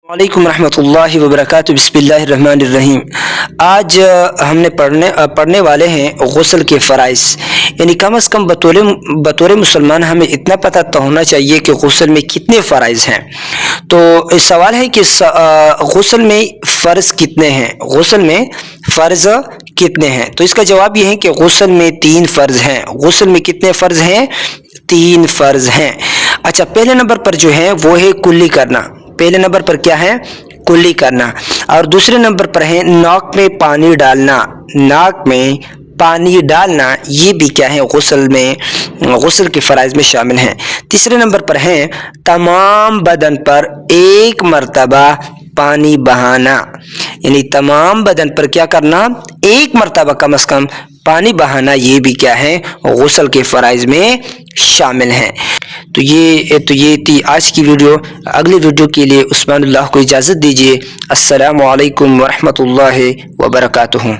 वालेकुम रहमतुल्लाहि व बरकातुहू। बिस्मिल्लाहिर्रहमानिर्रहीम। आज हमने पढ़ने वाले हैं गुस्ल के फ़राइज़, यानी कम अज़ कम बतौर मुसलमान हमें इतना पता तो होना चाहिए कि गुस्ल में कितने फ़राइज़ हैं। तो सवाल है कि गुस्ल में फ़र्ज़ कितने हैं, गुस्ल में फ़र्ज़ कितने हैं। तो इसका जवाब ये है कि गुस्ल में 3 फ़र्ज़ हैं। गुस्ल में कितने फ़र्ज़ हैं? 3 फ़र्ज़ हैं। अच्छा, पहले नंबर पर जो है वो है कुल्ली करना। पहले नंबर पर क्या है? कुल्ली करना। और दूसरे नंबर पर है नाक में पानी डालना। नाक में पानी डालना ये भी क्या है? गुस्ल के फ़राइज़ में शामिल हैं। तीसरे नंबर पर है तमाम बदन पर एक मर्तबा पानी बहाना, यानी तमाम बदन पर क्या करना? एक मर्तबा कम अज़ कम पानी बहाना, ये भी क्या है? गुस्ल के फ़राइज़ में शामिल हैं। तो ये थी आज की वीडियो। अगली वीडियो के लिए उस्मानुल्लाह को इजाज़त दीजिए। अस्सलामु अलैकुम व रहमतुल्लाहि व बरकातुहू।